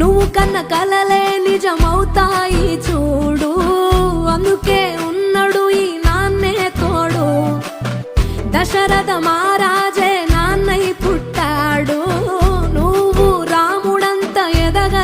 నువ్వు కన్న కలలే నిజమవుతాయి చూడు, అందుకే ఉన్నాడు ఈ నాన్నే తోడు. దశరథ మహారాజే నాన్నై పుట్టాడు, నువ్వు రాముడంత ఎదగ